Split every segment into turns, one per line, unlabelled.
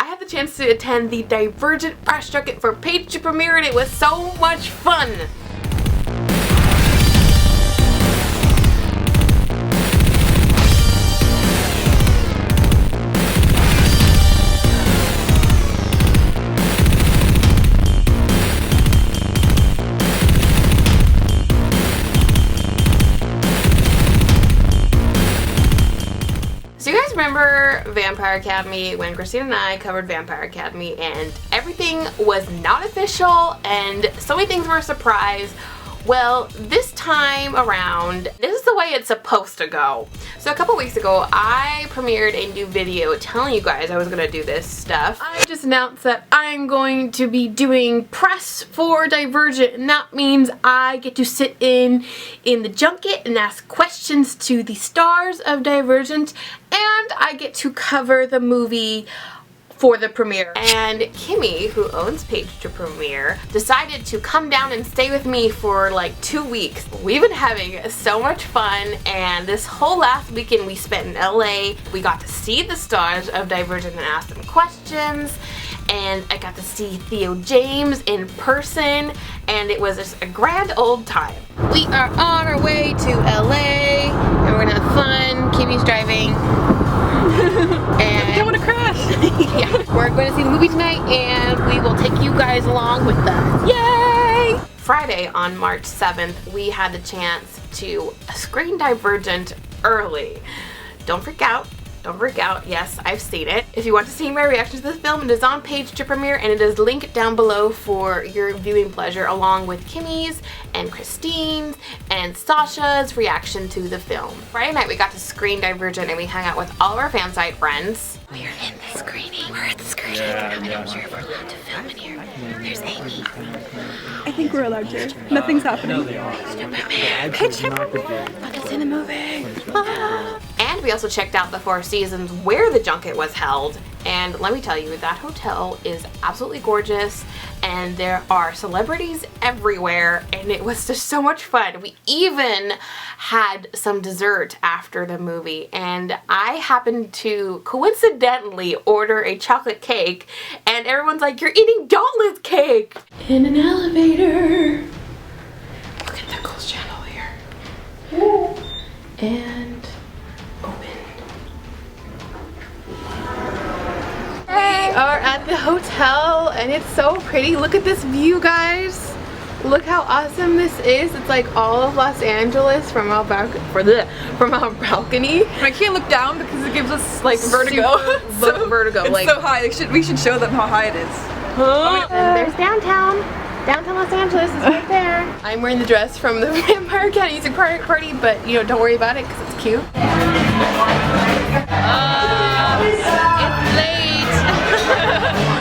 I had the chance to attend the Divergent press junket for Page to Premiere, and it was so much fun. So you guys remember Vampire Academy when Christine and I covered Vampire Academy and everything was not official and so many things were a surprise? Well, this time around, this is the way it's supposed to go. So a couple weeks ago, I premiered a new video telling you guys I was gonna do this stuff. I just announced that I'm going to be doing press for Divergent, and that means I get to sit in the junket and ask questions to the stars of Divergent, and I get to cover the movie for the premiere. And Kimmy, who owns Page to Premiere, decided to come down and stay with me for like 2 weeks. We've been having so much fun, and this whole last weekend we spent in LA. We got to see the stars of Divergent and ask them questions, and I got to see Theo James in person, and it was just a grand old time. We are on our way to LA, and we're gonna have fun. Kimmy's driving. And I don't want to crash. Yeah, we're going to see the movie tonight, and we will take you guys along with us. Yay! Friday on March 7th, we had the chance to screen Divergent early. Don't freak out. Don't freak out. Yes, I've seen it. If you want to see my reaction to this film, it is on Page to Premiere, and it is linked down below for your viewing pleasure, along with Kimmy's and Christine's and Sasha's reaction to the film. Friday night we got to screen Divergent, and we hung out with all of our fan site friends. We are in the screening. We're at the screening. I'm not sure if we're allowed to film in here. There's Amy.
I think we're allowed to. Nothing's happening.
Page to Premiere. Let us see the movie. Ah. And we also checked out the Four Seasons where the junket was held, and let me tell you, that hotel is absolutely gorgeous, and there are celebrities everywhere, and it was just so much fun. We even had some dessert after the movie, and I happened to coincidentally order a chocolate cake, and everyone's like, "You're eating Dauntless cake!" In an elevator. Look at the close channel here. Woo. And we are at the hotel, and it's so pretty. Look at this view, guys. Look how awesome this is. It's like all of Los Angeles from our balcony.
I can't look down because it gives us like vertigo.
Vertigo.
It's
like
so high. We should show them how high it is.
Huh? And there's downtown. Downtown Los Angeles is right there. I'm wearing the dress from the Vampire Academy music party, but you know, don't worry about it because it's cute. It's late.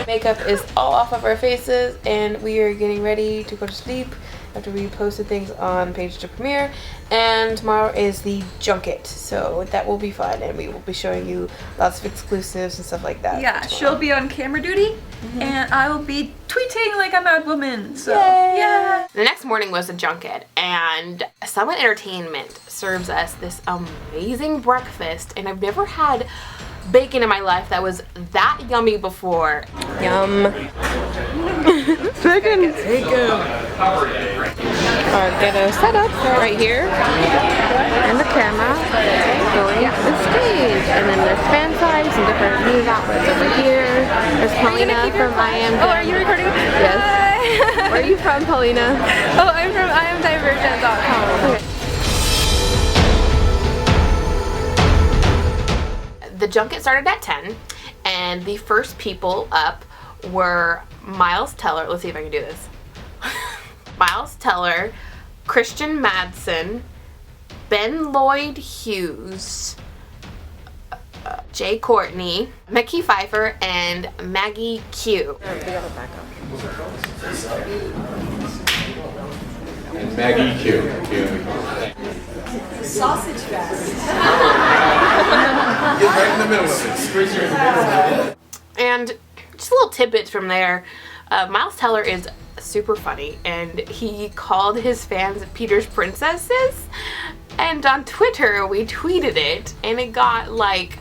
Makeup is all off of our faces, and we are getting ready to go to sleep after we posted things on Page to Premiere. And tomorrow is the junket, so that will be fun, and we will be showing you lots of exclusives and stuff like that.
Yeah, she'll be on camera duty, and I will be tweeting like a mad woman. So
yay.
Yeah.
The next morning was the junket, and Summit Entertainment serves us this amazing breakfast, and I've never had bacon in my life that was that yummy before. Yum. Bacon. Our ghetto setup right here, and the camera going to the stage, and then there's fan size and different news outlets over here. There's Paulina from I Am.
Oh, are you recording?
Yes. Where are you from, Paulina?
Oh, I'm from IamDivergent.com.
Okay. The junket started at 10, and the first people up were Miles Teller. Let's see if I can do this. Miles Teller, Christian Madsen, Ben Lloyd Hughes, Jay Courtney, Mickey Pfeiffer, and Maggie Q.
And Maggie Q.
Sausage fest.
Get right in the middle of it. Squeeze you in the middle of it.
And just a little tidbits from there. Miles Teller is super funny, and he called his fans Peter's princesses, and on Twitter we tweeted it, and it got like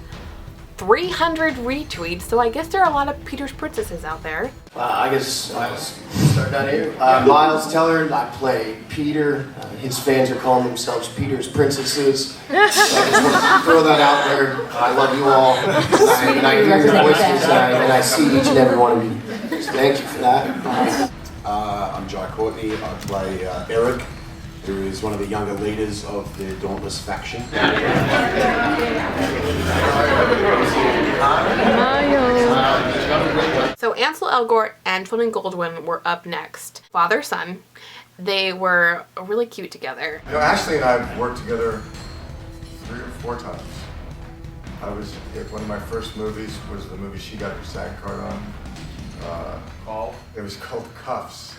300 retweets, so I guess there are a lot of Peter's Princesses out there.
I guess I'll start down here. Miles Teller, I play Peter. His fans are calling themselves Peter's Princesses. So I just want to throw that out there. I love you all. And I hear your voices and I see each and every one of you. So thank you for that.
I'm Jai Courtney. I play Eric, who is one of the younger leaders of the Dauntless faction.
So Ansel Elgort and Fleming Goldwyn were up next. Father-son. They were really cute together.
You know, Ashley and I have worked together 3 or 4 times. One of my first movies was the movie she got her SAG card on. It was called Cuffs.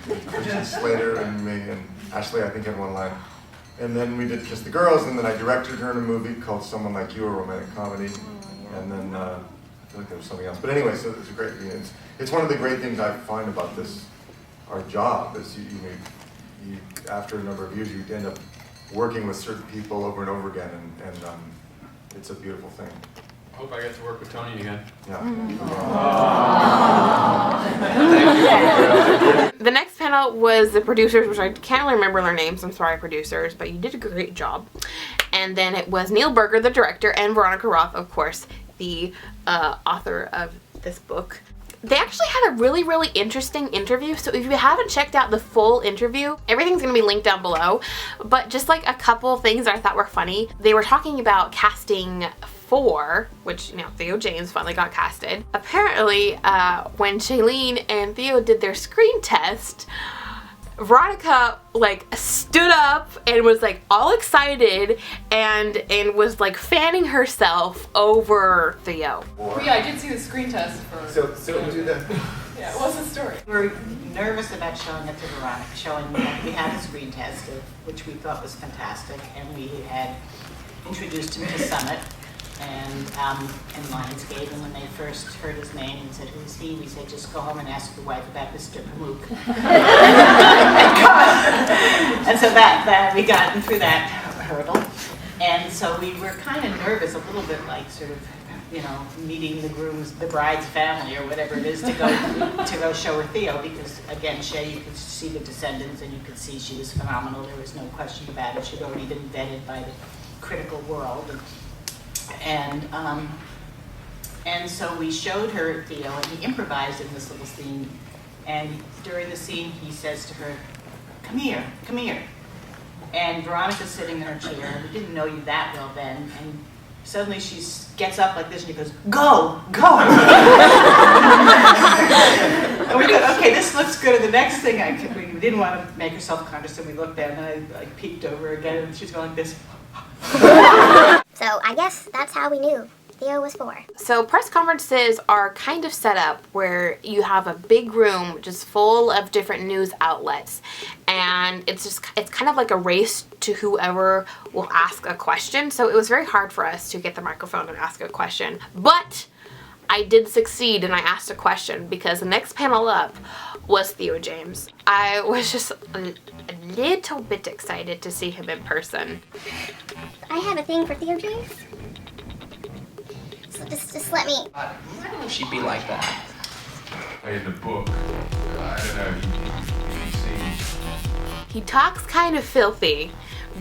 With Christian Slater and me, and Ashley I think had one line. And then we did Kiss the Girls, and then I directed her in a movie called Someone Like You, a romantic comedy. And then I feel like there was something else. But anyway, so it was a great reunion. It's one of the great things I find about our job is you after a number of years you end up working with certain people over and over again, and it's a beautiful thing.
I hope I get to work with Tony again.
Yeah.
The next panel was the producers, which I can't really remember their names. I'm sorry, producers, but you did a great job. And then it was Neil Berger, the director, and Veronica Roth, of course, the author of this book. They actually had a really, really interesting interview. So if you haven't checked out the full interview, everything's going to be linked down below. But just like a couple things that I thought were funny, they were talking about casting 4, which, you know, Theo James finally got casted. Apparently, when Shailene and Theo did their screen test, Veronica like stood up and was like all excited and was like fanning herself over Theo.
Yeah, I did see the screen test for.
So do that.
Yeah, what's the story?
We were nervous about showing it to Veronica, showing that we had a screen test, which we thought was fantastic, and we had introduced him to Summit and in Lionsgate, and when they first heard his name and said, "Who's he?" we said, "Just go home and ask your wife about Mr. Pamuk." And so that we got through that hurdle, and so we were kind of nervous, a little bit like sort of, you know, meeting the bride's family or whatever it is to go show her Theo, because again, Shay, you could see the descendants and you could see she was phenomenal. There was no question about it. She'd already been vetted by the critical world. And so we showed her Theo, and he improvised in this little scene. And during the scene, he says to her, "Come here, come here." And Veronica's sitting in her chair, and we didn't know you that well then. And suddenly she gets up like this, and she goes, "Go, go." And we thought, okay, this looks good. And the next thing, we didn't want to make her self-conscious, and we looked down, and I peeked over again, and she's going like this.
So I guess that's how we knew Theo was 4.
So press conferences are kind of set up where you have a big room just full of different news outlets, and it's kind of like a race to whoever will ask a question. So it was very hard for us to get the microphone and ask a question, but I did succeed, and I asked a question because the next panel up was Theo James. I was just a little bit excited to see him in person.
I have a thing for Theo James. So just let me.
I don't know if she'd be like that.
In the book, I don't know, he seems...
He talks kind of filthy,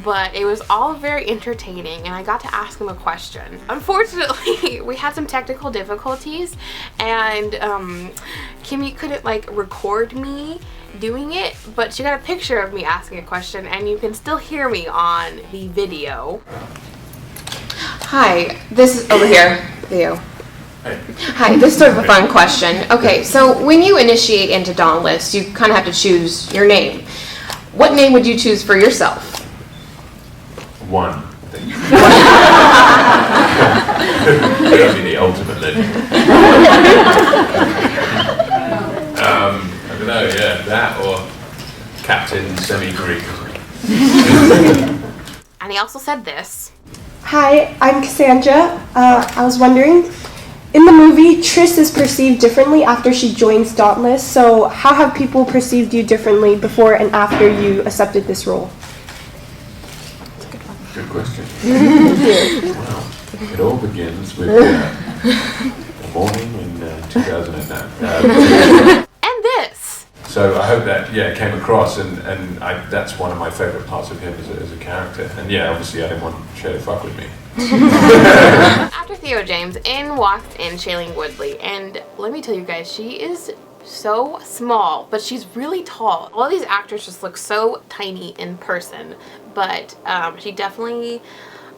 but it was all very entertaining, and I got to ask him a question. Unfortunately, we had some technical difficulties, and Kimmy couldn't like record me doing it, but she got a picture of me asking a question, and you can still hear me on the video. Hi, this is over here, Theo.
Hey.
Hi, this is sort of a fun question. Okay, so when you initiate into Dauntless, you kind of have to choose your name. What name would you choose for yourself?
One thing. That'd be the ultimate legend. I don't know, yeah, that or Captain Semi-Greek.
And he also said this.
Hi, I'm Cassandra. I was wondering, in the movie, Triss is perceived differently after she joins Dauntless, so how have people perceived you differently before and after you accepted this role?
Good question. Well, it all begins with Morning in 2009.
And this.
So I hope that came across, and that's one of my favourite parts of him as a character. And yeah, obviously I didn't want Shay to fuck with me.
After Theo James, in walked in Shailene Woodley, and let me tell you guys, she is so small, but she's really tall. All these actors just look so tiny in person, but she definitely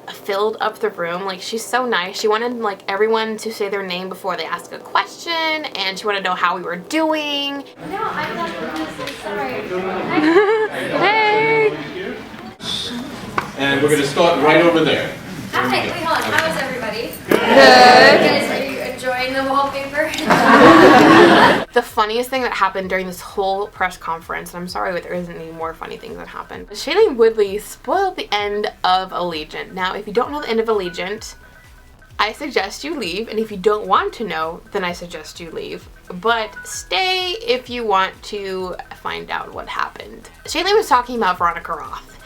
filled up the room. Like, she's so nice. She wanted like everyone to say their name before they ask a question, and she wanted to know how we were doing.
No, I'm not. Sorry.
Hey!
And we're going to start right over there.
Hi, wait, hold on. How is everybody?
Good.
Guys, are you enjoying the wallpaper?
The funniest thing that happened during this whole press conference, and I'm sorry but there isn't any more funny things that happened, Shailene Woodley spoiled the end of Allegiant. Now, if you don't know the end of Allegiant, I suggest you leave, and if you don't want to know, then I suggest you leave. But stay if you want to find out what happened. Shailene was talking about Veronica Roth,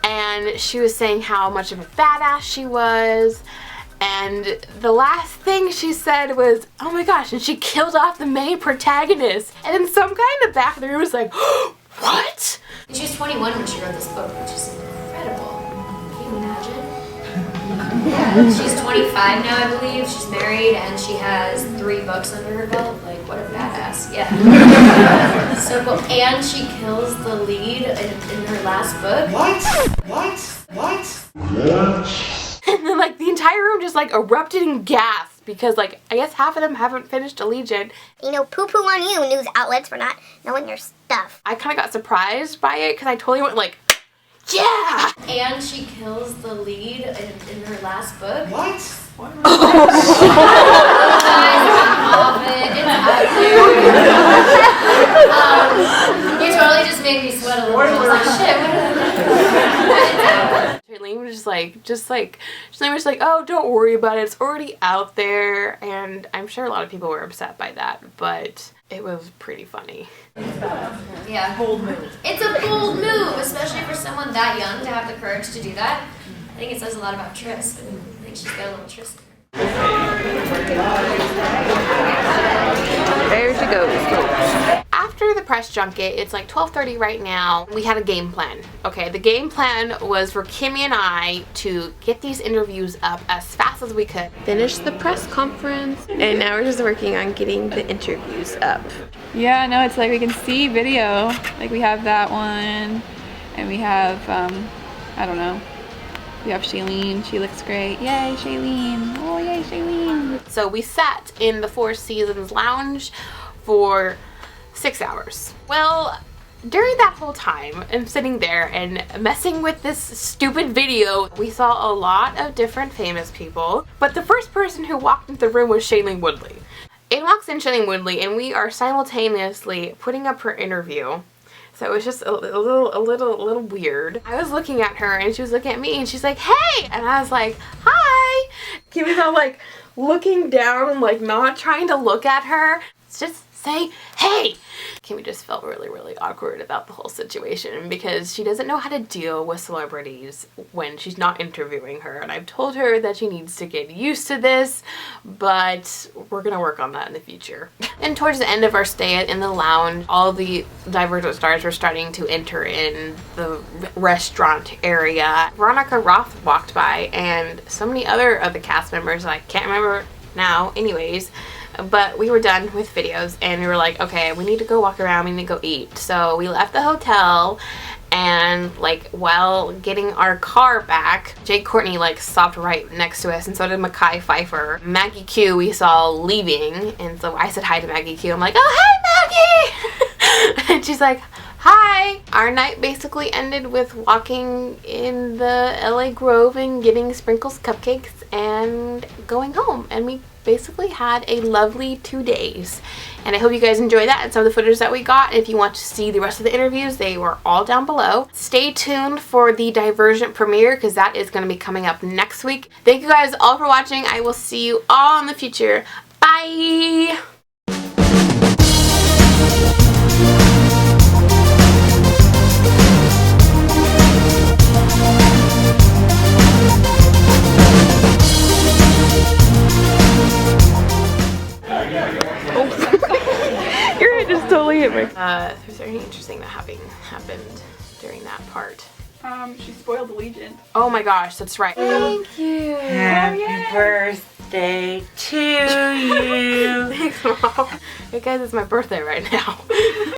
and she was saying how much of a badass she was, and the last thing she said was, oh my gosh, and she killed off the main protagonist. And then some guy in the back of the room was like, what?
She was 21 when she wrote this book, which is incredible. Can you imagine? Yeah, she's 25 now, I believe. She's married and she has 3 books under her belt. Like, what a badass. Yeah. So cool. And she kills the lead in her last book.
What? And then like the entire room just like erupted in gasp because like I guess half of them haven't finished Allegiant.
You know, poo-poo on you, news outlets, for not knowing your stuff.
I kind of got surprised by it because I totally went like, yeah!
And she kills the lead in her last book.
What?
You totally just made me sweat a little bit. I was like, shit,
Shailene was just like, oh, don't worry about it. It's already out there. And I'm sure a lot of people were upset by that, but it was pretty funny.
Yeah. Bold move. It's a bold move, especially for someone that young to have the courage to do that. I think it says a lot about Tris. I think she's got a little Tris.
There she goes. After the press junket, it's like 12:30 right now. We had a game plan. Okay, the game plan was for Kimmy and I to get these interviews up as fast as we could. Finish the press conference, and now we're just working on getting the interviews up.
Yeah, no, it's like we can see video. Like we have that one, and we have, I don't know. We have Shailene, she looks great. Yay, Shailene. Oh, yay, Shailene.
So we sat in the Four Seasons lounge for 6 hours. Well, during that whole time, and sitting there and messing with this stupid video, we saw a lot of different famous people. But the first person who walked into the room was Shailene Woodley. In walks in Shailene Woodley, and we are simultaneously putting up her interview. So it was just a little weird. I was looking at her and she was looking at me and she's like, hey! And I was like, hi! Kimmy's all like looking down and like not trying to look at her. Just say, hey! Kimmy just felt really awkward about the whole situation because she doesn't know how to deal with celebrities when she's not interviewing her. And I've told her that she needs to get used to this, but we're gonna work on that in the future. And towards the end of our stay in the lounge, all the Divergent stars were starting to enter in the restaurant area. Veronica Roth walked by and so many other of the cast members, I can't remember now anyways, but we were done with videos and we were like, okay, we need to go walk around, we need to go eat. So we left the hotel, and like while getting our car back, Jake Courtney like stopped right next to us, and so did Mekhi Phifer. Maggie Q we saw leaving, and so I said hi to Maggie Q. I'm like, oh hi Maggie! And she's like, hi! Our night basically ended with walking in the LA Grove and getting Sprinkles cupcakes and going home, and we basically had a lovely 2 days. And I hope you guys enjoy that and some of the footage that we got. And if you want to see the rest of the interviews, they were all down below. Stay tuned for the Divergent premiere because that is going to be coming up next week. Thank you guys all for watching. I will see you all in the future. Bye!
you.
Was there anything interesting that happened during that part?
She spoiled Allegiant.
Oh my gosh, that's right. Thank you.
Happy birthday to you.
Thanks, Mom. Hey guys, it's my birthday right now.